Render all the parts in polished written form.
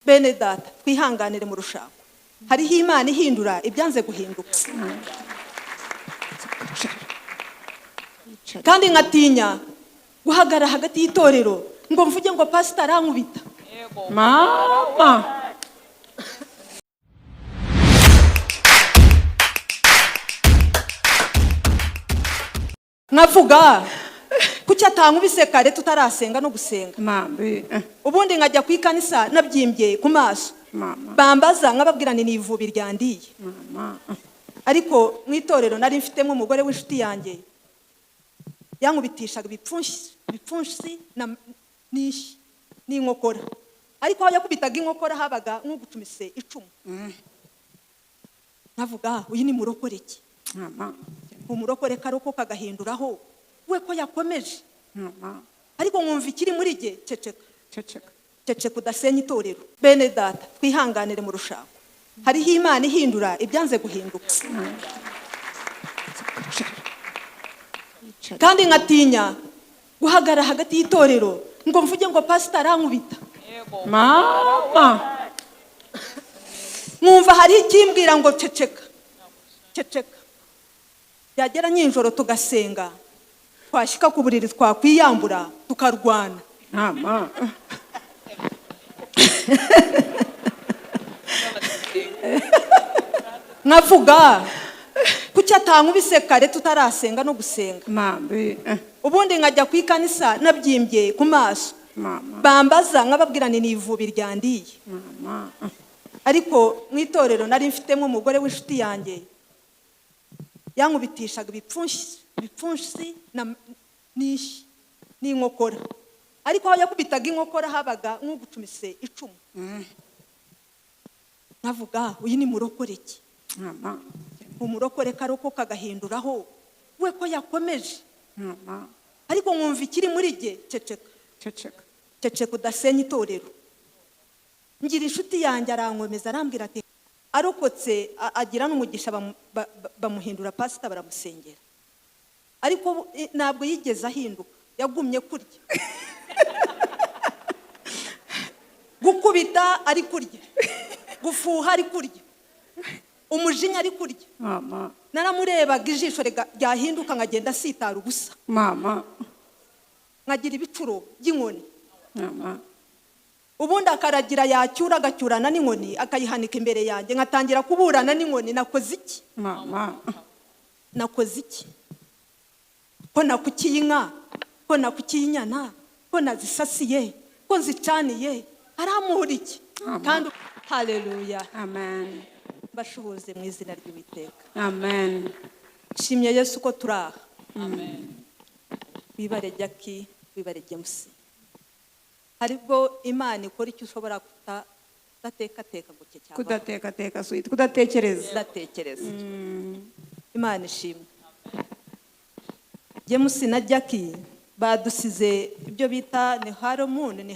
bene data twihanganire mu rushako. Hariho Imana ihindura ibyanze guhinduka. Kandi nkatinya guhagara hagati y'itorero ngo mvuge ngo pastor arankubita. Mama. Nkavuga kuki atankubise kare tutarasenga no gusenga. Mambe. Ubundi nkajya ku ikanisa nabyimbye ku maso. Mama. Bambaza nkababwira ni ivubi ryandiye. Mama. Ariko mu itorero nari mfitemo umugore w'inshuti yanjye. Yankubitishaga ibipfunsi na nishi n'inkokora. Ariko aho yakubitaga inkokora habaga nk'ugucumise icumu. Nkavuga uyu ni murokore iki? Mama. Umurokore karoko kagahinduraho we ko yakomeje. Mama. Ariko nkumva ikiri muri jye ceceka. Ceceka Udasenya itorero. Bene data twihanganire mu rushako. Hariho Imana ihindura ibyanze guhinduka. Kandi nkatinya guhagara hagati y'itorero ngo mvuge ngo pastor arankubita. Mama. Mwumva hari ikimbwira ngo ceceka. Yagera nyinjoro tugasenga. Twashika ku buriri twakwiyambura tukarwana. Mama. Nkavuga kuki atankubise kare tutarasenga no gusenga. Mambe. Ubundi nkajya ku ikanisa nabyimbye ku maso. Mama. Bambaza nkababwira ni ivubi ryandiye. Mama. Ariko mu itorero nari mfitemo umugore w'inshuti yanjye. Yankubitishaga ibipfunsi na nishi n'inkokora. Ariko aho yakubitaga inkokora habaga nk'ugucumise icumu. Nkavuga uyu ni murokore iki? Mama. Umurokore karoko kagahinduraho we ko yakomeje. Mama. Ariko nkumva ikiri muri jye ceceka udasenya itorero. Ngira inshuti yanjye arankomeza arambwira ati arokotse agira n'umugisha bamuhindura pastor baramusengera. Ariko ntabwo yigeze ahinduka, yagumye kurya. Gukubita ari kurya, gufuha ari kurya, umujinya ari kurya. Mama. Naramurebaga ijisho ryahinduka nkagenda sitara ubusa. Mama. Nkagira ibicuro by'inkoni. Mama. Ubundi akaragira yacyura agacyurana n'inkoni akayihanika imbere yanjye ngatangira kuburana n'inkoni. Nakoze iki? Mama. Nakoze iki? Ko nakukiye inka, ko nakukiye inyana, ko nazisasiye, ko nzicaniye, aramuhura iki? Kandi haleluya. Amen. Bashuhuze mu izina ry'Uwiteka. Amen. Shimye Yesu ko turaha. Amen. Wibare Jackie, wibare James. Haribwo Imana ikora icyo ushobora kudateka ngo cye cyangwa Kudateka sweet. Kudatekereza. Kudatekereza. Imana ishimwe. James na Jackie badusize ibyo bita ni harmony.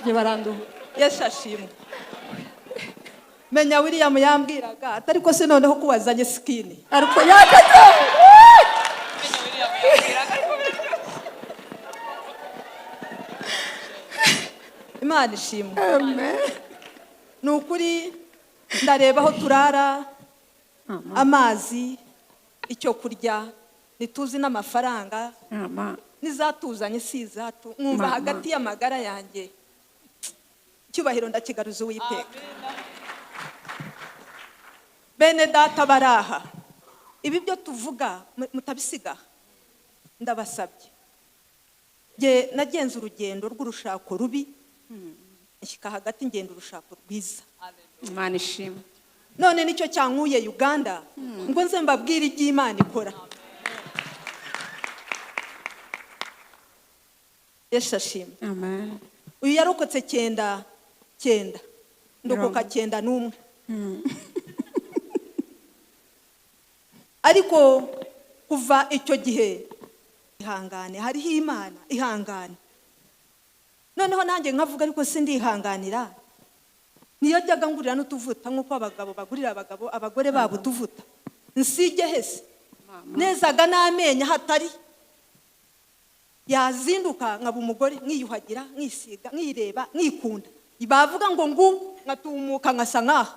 Nyebarandu yashashimwe. Menya William yambwiraga atari ko se noneho kuwazanye skin. Ariko yageze. Menya William yambwiraga. Imana ishimwe. Amen. Nukuri ndareba aho turara, amazi, icyo kurya, nituzi n'amafaranga. Mama. Nizatuzanye sizatu. Mwumva hagati y'amagara yanjye. Cyubahiro ndakigaruza Uwiteka. Bene data baraha. Ibi byo tuvuga mutabisiga. Ndabasabye. Je nagenze urugendo rw'urushako rubi. Nshyika hagati ngenda urushako rwiza. Imana ishimwe. None nicyo cyankuye Uganda ngo nze mbabwira iby'Imana ikora. Yeshashimwe. Amen. Uyu yarokotse 9 ndokoka 9 Ariko kuva icyo gihe ihangane, hariho Imana ihangane. Noneho nanjye nkavuga ariko sindihanganira. Niyo jyaga ngurira n'utuvuta nkuko abagabo bagurira abagore babo tuvuta. nsige hese nezaga n'amenyo hatari yazinduka nkaba umugore nkiyuhagira nkisiga nkireba nkikunda bavuga ngo nkatumuka nkasa nkaha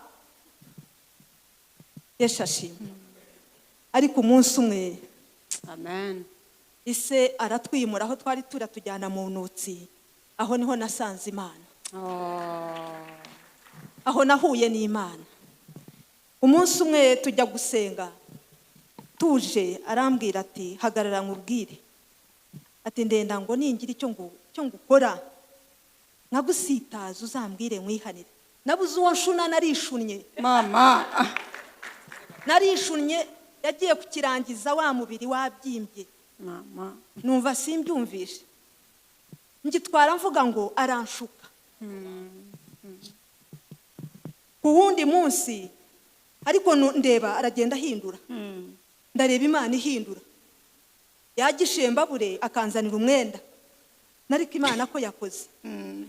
yeshashimwe ariko umunsi umwe Amen. ise aratwimura aho twari turatujyana mu nutsi aho niho nasanze Imana aho nahuye n'Imana umunsi umwe tujya gusenga tuje arambwira ati hagarara nkubwire ati ndenda ngo ningira icyo ngukora nkagusitaza uzambwire nkwihanire nabuze uwo nshuna narishunnye Mama. narishunnye yagiye kukirangiza wa mubiri wabyimbye Mama. numva simbyumvishe ngitwara mvuga ngo aranshuka ku wundi munsi ariko ndeba aragenda ahindura ndareba Imana ihindura yagishembabure akanzanira umwenda nariko Imana ko yakoze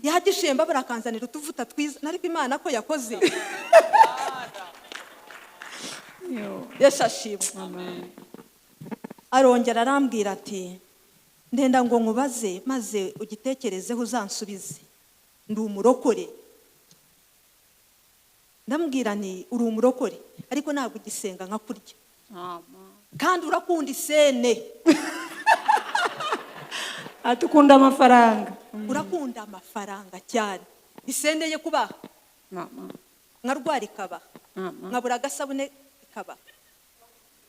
yagishembabure akanzanira utuvuta twiza nariko Imana ko yakoze yeshashimwe Amen. arongera arambwira ati ndenda ngo nkubaze maze ugitekerezeho uzansubize ndi umurokore ndambwira ni uri umurokore ariko ntabwo ugisenga nka kurya kandi urakunda isene Atukunda amafaranga. urakunda amafaranga cyane isene ye kubaha Mama. nkarwara ikabaha Mama. nkabura agasabune ikabaha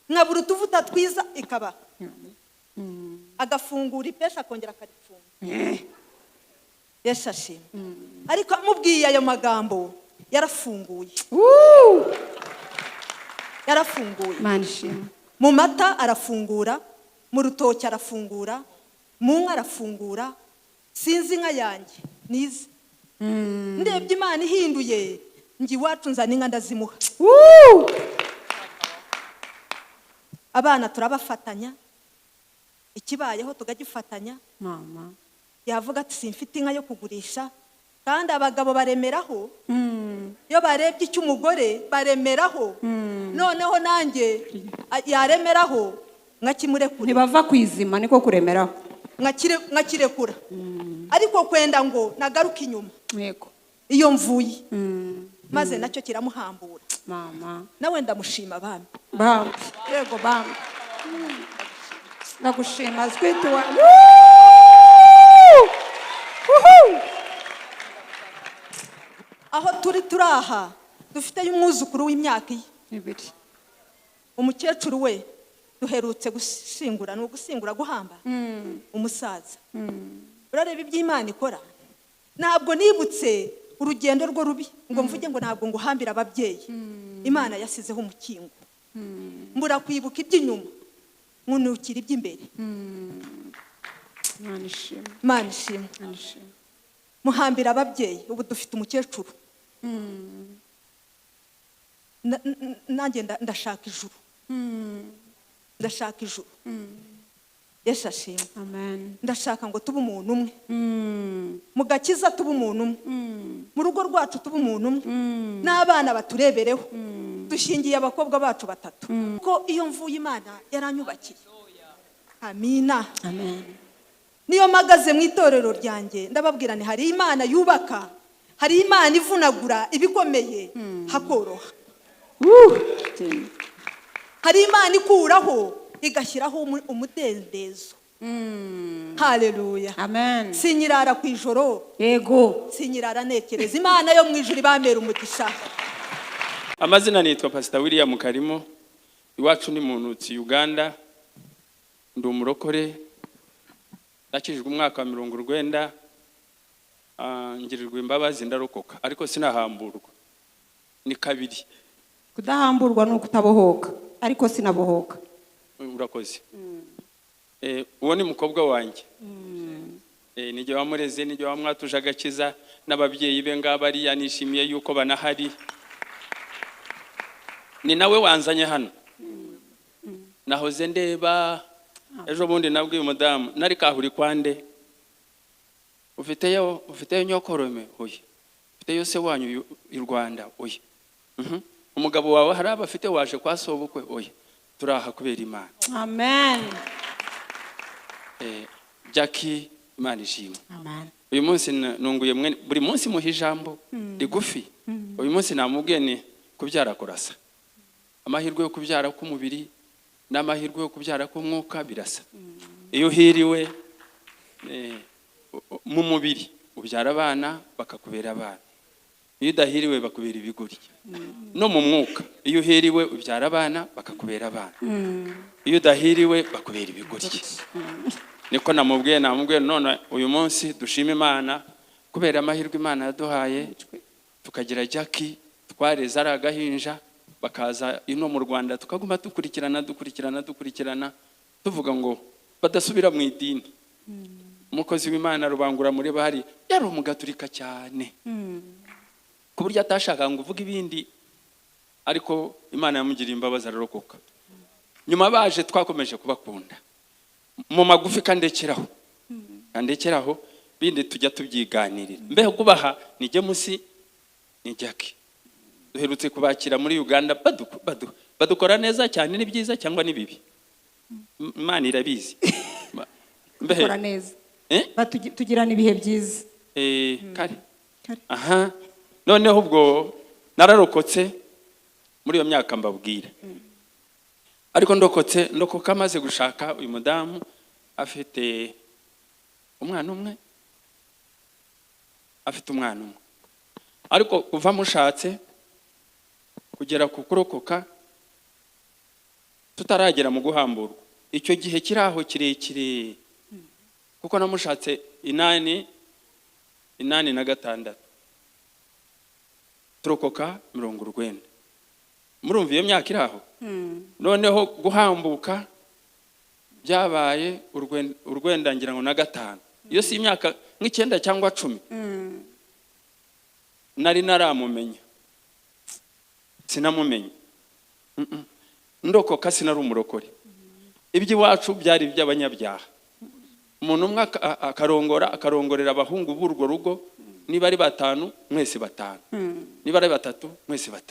nkabura utuvuta twiza ikabaha agafungura ipesha akongera akarifunga yeshashimwe ariko amubwiye ayo magambo yarafunguye yarafunguye Manishimwe. mu mata arafungura mu rutoki arafungura mu nka arafungura sinzi inka yanjye nize ndebye Imana ihinduye ngi iwacu nzana inka ndazimuha abana turabafatanya ikibayeho tugagifatanya Mama. yavuga ati simfite inka yo kugurisha kandi abagabo baremeraho iyo barebye icy'umugore baremeraho noneho nanjye yaremeraho nkakimurekura Ntibava kwizima niko kuremeraho. nkakirekura ariko kwenda ngo nagaruke inyuma Yego. iyo mvuye maze nacyo kiramuhambura Mama. nawe ndamushima bami Bam. Yego bam. Nagushima sweet one. aho turaha dufite umwuzukuru w'imyaka ye Ibiri. umukecuru we duherutse gushyingura ni ugushyingura guhamba umusaza urareba iby'Imana ikora ntabwo nibutse urugendo rwo rubi ngo mvuge ngo ntabwo nguhambira ababyeyi Imana yasizeho umukingo mbura kwibuka iby'inyuma nkunukira iby'imbere Manishimwe. Imana ishimwe Manishimwe. muhambira ababyeyi ubu dufite umukecuru nanjye ndashaka ijuru ndashaka ijuru yeshashimwe Amen. ndashaka ngo tube umuntu umwe mu gakiza tube umuntu umwe mu rugo rwacu tube umuntu umwe n'abana baturebereho dushingiye abakobwa bacu batatu ko iyo mvuye Imana yaranyubakiye amina Amen. niyo mpagaze mu itorero ryanjye ndababwira ni hari Imana yubaka hari Imana ivunagura ibikomeye hakoroha hari Imana ikuraho igashyiraho umudendezo haleluya Amen. sinyirara ku ijoro Yego. sinyirara nekereza Imana yo mu ijuru ibamera umugisha Amazina nitwa Pastor William Karimo iwacu ni mu Nutsi Uganda ndi umurokore nakijijwe umwaka wa 90 ngirirwa imbabazi ndarokoka ariko sinahamburwa ni kabiri Kudahamburwa no kutabohoka ariko sinabohoka. urakoze uwo ni mukobwa wanjye nijye wamureze nijye wamwatuje agakiza n'ababyeyi be ngabari yanishimiye yuko banahari ni nawe wanzanye hano nahoze ndeba ejo bundi nabwiye umudamu nari kahuri kwande ufiteyo nyokorome oya ufiteyo se wanyu i Rwanda oya umugabo wawe hari abafite waje kwa sobukwe oya turaha kubera Imana. Amen. Jackie, Imana ishimwe. Amen. Uyu munsi nunguye buri munsi muha ijambo rigufi. Uyu munsi namubwiye ni kubyara kurasa. Amahirwe yo kubyara k'umubiri n'amahirwe yo kubyara k'umwuka birasa. Iyo hiriwe mu mubiri ubyara abana bakakubera abana. Iyo udahiriwe bakubera ibigoryi. No mu mwuka iyo uhiriwe ubyara abana bakakubera abana. Iyo udahiriwe bakubera ibigoryi. Niko namubwiye none uyu munsi dushima Imana kubera amahirwe Imana yaduhaye tukagira Jackie twareze ari agahinja bakaza ino mu Rwanda tukaguma dukurikirana tuvuga ngo badasubira mu idini. Umukozi w'Imana Rubangura muri bari yari umugaturika cyane ku buryo atashaka ngo uvuge ibindi, ariko Imana yamugiriye imbabazi ararokoka. Nyuma baje twakomeje kubakunda mu magufi kandekeraho bindi tujya tubyiganirira. Mbeho kubaha nijye musi ni Jackie duherutse kubakira muri Uganda badukora neza cyane, ni byiza cyangwa ni bibi Imana irabizi. Dukora neza tugirana ibihe byiza. Kare aha noneho ubwo nararokotse muri iyo myaka mbabwira, ariko ndokoka amaze gushaka uyu mudamu afite umwana umwe ariko kuva mushatse kugera ku kurokoka tutaragera mu guhamburwa icyo gihe kiraho kirekire, kuko namushatse 86 turokoka 90. Murumva iyo myaka iraho. Noneho guhambuka byabaye urwendangira ngo na 5. Iyo si imyaka nk'ikenda cyangwa 10. Nari naramumenya sinamumenye. Ndokoka sinari umurokore. Iby'iwacu byari iby'abanyabyaha. Umuntu umwe akarongorera abahungu b'urwo rugo, niba ari 5 mwese 5, niba ari 3 mwese 3.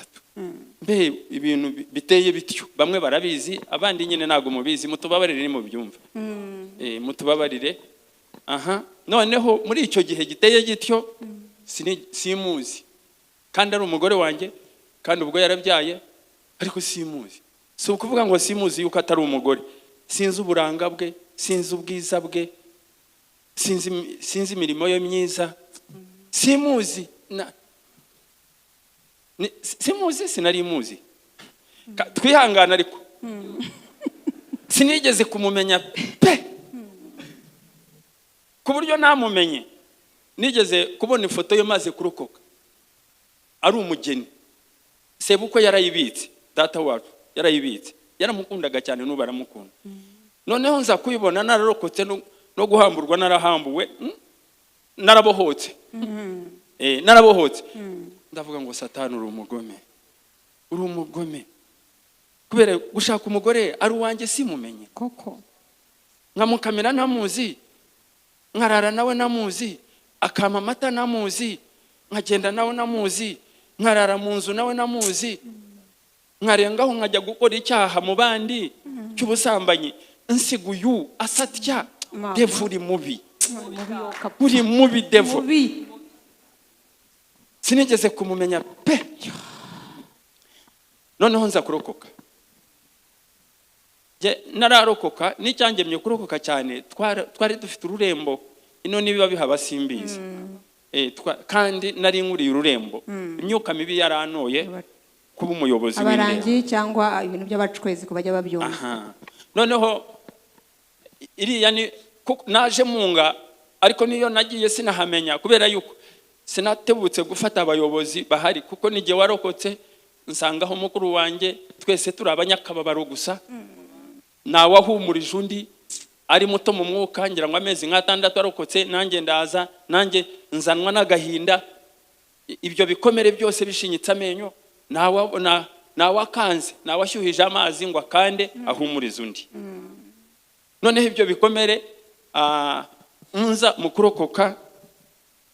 Mbe ibintu biteye bityo, bamwe barabizi abandi nyine ntago mubizi, mutubabarire ni mu byumva. Mutubabarire. Aha noneho muri icyo gihe giteye gityo simuzi, kandi ari umugore wanjye, kandi ubwo yarabyaye ariko simuzi. Si ukuvuga ngo simuzi yuko atari umugore, sinzi uburanga bwe, sinzi ubwiza bwe, sinzi imirimo ye myiza, simuzi sinari muzi. Twihangana ariko sinigeze kumumenya pe, ku buryo namumenye nigeze kubona ifoto ye maze kurokoka ari umugeni. Sebukwe yarayibitse, data wacu yarayibitse, yaramukundaga cyane n'ubu aramukunda. Noneho nza kuyibona nararokotse no guhamburwa narahambuwe, narabohotse. Narabohotse. Ndavuga ngo Satani uri umugome. Kubera gushaka umugore ari uwanjye simumenye koko. Nkamukamera namuzi, nkarara nawe namuzi, akama amata namuzi, nkagenda nawe namuzi, nkarara mu nzu nawe namuzi, nkarengaho nkajya gukora icyaha mu bandi cy'ubusambanyi. Nsiguyu asatya devu uri mubi devu. Sinigeze kumumenya pe. Noneho nza kurokoka. Nararokoka n'icyangemye kurokoka cyane, twari dufite ururembo ino nibiba bihaba simbizi. Kandi nari nkuriye ururembo. Imyuka mibi yaranoye kuba umuyobozi w'indembe. Abarangi cyangwa ibintu by'abacwezi kubajya babyumva. Noneho iriya ni naje munga, ariko niyo nagiye sinahamenya kubera yuko sinatebutse gufata abayobozi bahari, kuko nige warokotse nsangaho mukuru wanjye twese turi abanyakababaro gusa. Nawe ahumurije undi ari muto mu mwuka, ngira ngo amezi nk'atandatu arokotse, nanjye ndaza, nanjye nzanwa n'agahinda. Ibyo bikomere byose bishinyitse amenyo, nawe akanze, nawe ashyuhije amazi ngo akande ahumurize undi. Noneho ibyo bikomere nza mu kurokoka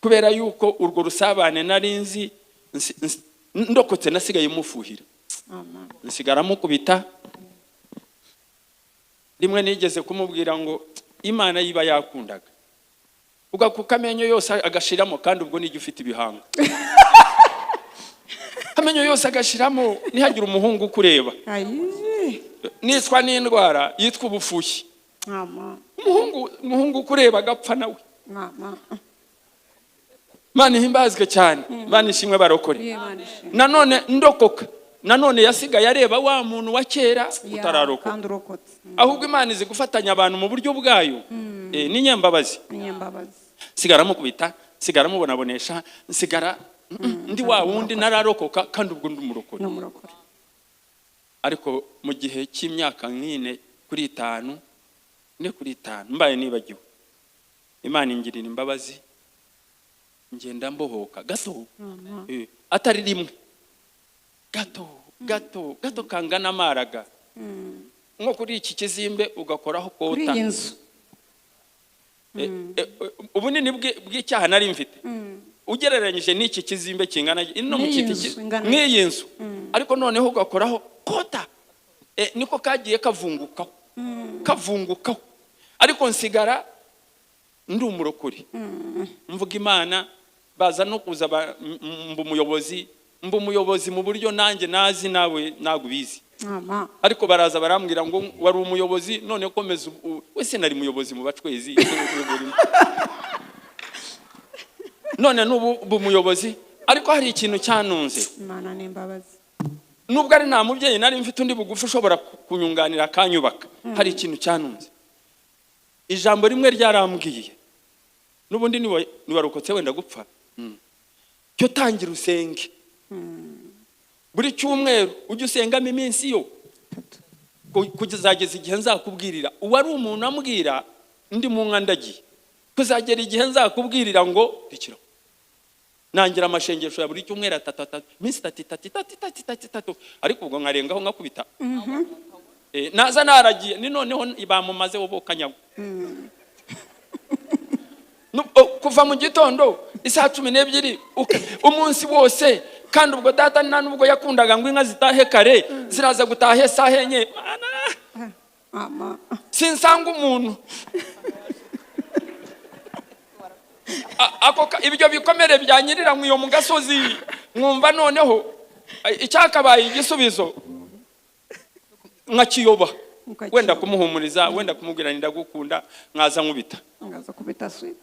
kubera yuko urwo rusabane narinzi ndokotse nasigaye mufuhira. Nsigara mukubita, rimwe nigeze kumubwira ngo Imana yiba yakundaga ugakuka amenyo yose agashiramo, kandi ubwo nijye ufite ibihanga. Amenyo yose agashiramo ntihagire umuhungu kureba. Nitwa n'indwara yitwa ubufushi. Umuhungu kureba agapfa nawe. Mana himbazwe cyane, Mana ishimwe barokore. Nanone ndokoka, nanone yasigaye areba wa muntu wa kera utararokoka. Ahubwo Imana izi gufatanya abantu mu buryo bwayo. Ni nyambabazi. Sigara mukubita, sigara mubonabonesha, sigara ndi wa wundi nararokoka kandi ubwo ndi umurokore. Ariko mu gihe cy'imyaka nk'ine kuri 5 mbaye nibagiwe, Imana ingirira imbabazi, ngenda mbohoka gato. Atari rimwe, gato kangana amaraga. Nko kuri iki kizimbe ugakoraho kota. Ubunini bw'icyaha nari mfite ugereranyije n'iki kizimbe kingana ino mu kiti nk'iyi nzu, ariko noneho ugakoraho kota. Niko kagiye kavungukaho, ariko nsigara ndi umurokore. Mvuga Imana, baza no kuza mbu umuyobozi mu buryo nanjye nazi nawe nagubizi. Ariko baraza barambwira ngo wari umuyobozi, none komeza wese nari umuyobozi mu bacwezi. None n'ubu umuyobozi, ariko hari ikintu cyanunze. Imana n'imbabazi. Nubwo ari nta mubyeyi nari mfite undi bugufi ushobora kunyunganira akanyubaka, hari ikintu cyanunze. Ijambo rimwe ryarambwiye, n'ubundi niwarokotse wenda gupfa, cyo tangira usenge. Buri cyumweru ujye usengamo iminsi yo, kuzageza igihe nzakubwirira. Uwari umuntu ambwira ndi mu nkandagiye, kuzagera igihe nzakubwirira ngo rikiraho. Nangira amashengesho ya buri cyumweru 3 minsi 3 ariko ubwo nkarengaho nkakubita. Naza naragiye ni noneho bamumaze wobokanyago. Kuva mu gitondo isaha 12 umunsi wose, kandi ubwo data nta nubwo yakundaga ngo inka zitahe kare, ziraza gutahe sahe enye. Sinsanga umuntu. Ibyo bikomere byanyirira mu yo mu gasozi, mwumva noneho icyakabaye igisubizo nkakiyoba, wenda kumuhumuriza, wenda kumubwira ndagukunda, nkaza nkubita sweet,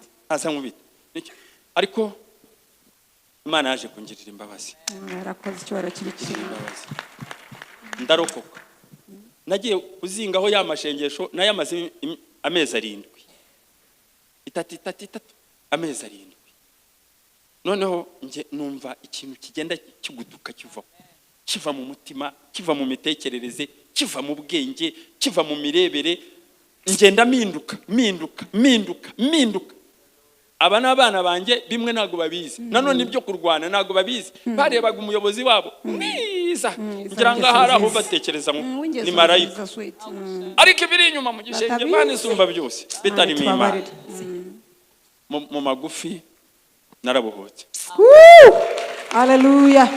ariko Imana yaje kungirira imbabazi. Yarakoze icyoro kirikiri. Ndarokoka. Nagiye kuzingaho ya mashengesho nayamaze amezi 7. Itatu amezi 7. Noneho nje numva ikintu kigenda kiguduka kiva mu mutima, kiva mu mitekerereze, kiva mu bwenge, kiva mu mirebere, ngenda minduka. Aba n'abana banjye bimwe nago babizi, nanone ibyo kurwana nago babizi. Barebaga umuyobozi wabo mwiza, kugira ngo aharaho batekereza ni marayika. Ariko ibiri inyuma mu gishenge Imana isumba byose bitari Imana. Mu magufi narabohotse. Haleluya.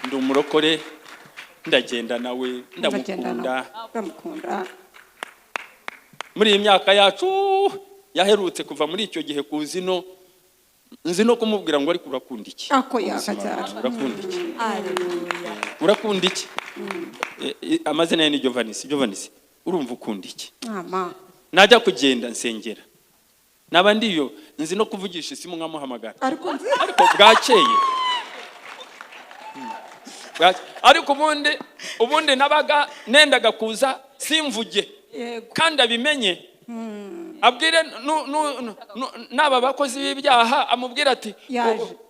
Ndi umurokore, ndagenda nawe, ndamukunda. Muri iyi myaka yacu yaherutse kuva muri icyo gihe kuzino, nzi no kumubwira ngo ariko urakunda iki? Ako yakacyara. Urakunda iki? Haleluya. Urakunda iki? Amazina ye ni Giovannis. Urumva ukunda iki? Najya kugenda nsengera. Naba ndiyo nzi no kuvugisha isimu nkamuhamagara. Ariko bwakeye. Ariko ubundi nabaga nendaga kuza simvuge. Kandi abimenye. Abwire naba bakozi b'ibyaha, amubwira ati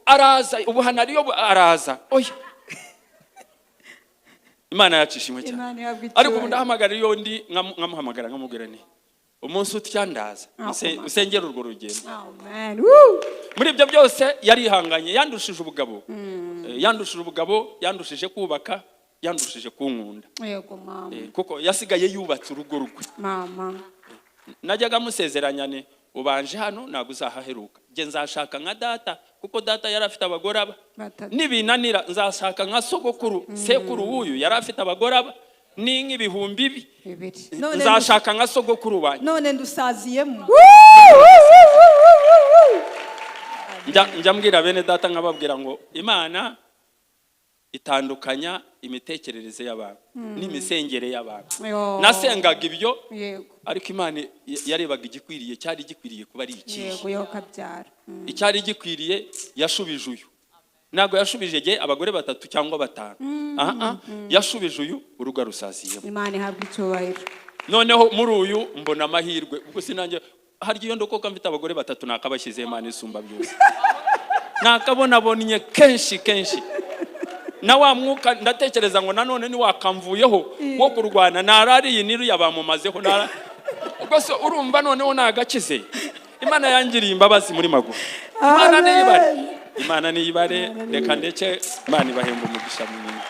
araza, ubuhanariyo araza. Oya. Imana yacishimwe cyane. Ariko ubundi ahamagara iyo ndi nkamuhamagara nkamubwira ni umunsi utyandaza usengera urwo rugendo. Amen. Muri ibyo byose yarihanganye, yandushije ubugabo, yandushije kubaka, yandushije kunkunda. Yego mama. Kuko yasigaye yubatse urugo rwe. Mama. Najyaga musezeranya ne ubanje hano ntabwo uzahaheruka. Nge nzashaka nka data, kuko data yari afite abagore aba. Nibinanira nzashaka nka sogokuru, sekuru wuyu yari afite abagore aba. n'inka ibihumbi bibiri. None nzashaka nka sogokuru wanjye. none ndusaziyemo. Njya mbwira bene data nkababwira ngo Imana itandukanya imitekerereze y'abantu n'imisengere y'abantu. Nasengaga ibyo, ariko Imana yarebaga igikwiriye, cyari gikwiriye kuba ari iki. Yego, yo kabyara. Icyari gikwiriye yashubije uyu. Ntabwo yashubije je abagore 3 cyangwa 5. Yashubije uyu, uruga rusaziyemo. Imana ihabwa icyubahiro. Noneho muri uyu mbona amahirwe, ubwo sinanjye harya iyo ndokoka mfite abagore 3 nakabashyize Imana isumba byose. Nakabonabonye kenshi na wa mwuka ndatekereza ngo nanone ni wakamvuyeho wo kurwana narariye niru yabamumazeho nara. Ubwo so urumva noneho nagakize. Imana yangiriye imbabazi muri magufa. Imana niyibare reka ndeke Imana ibahemba umugisha munini.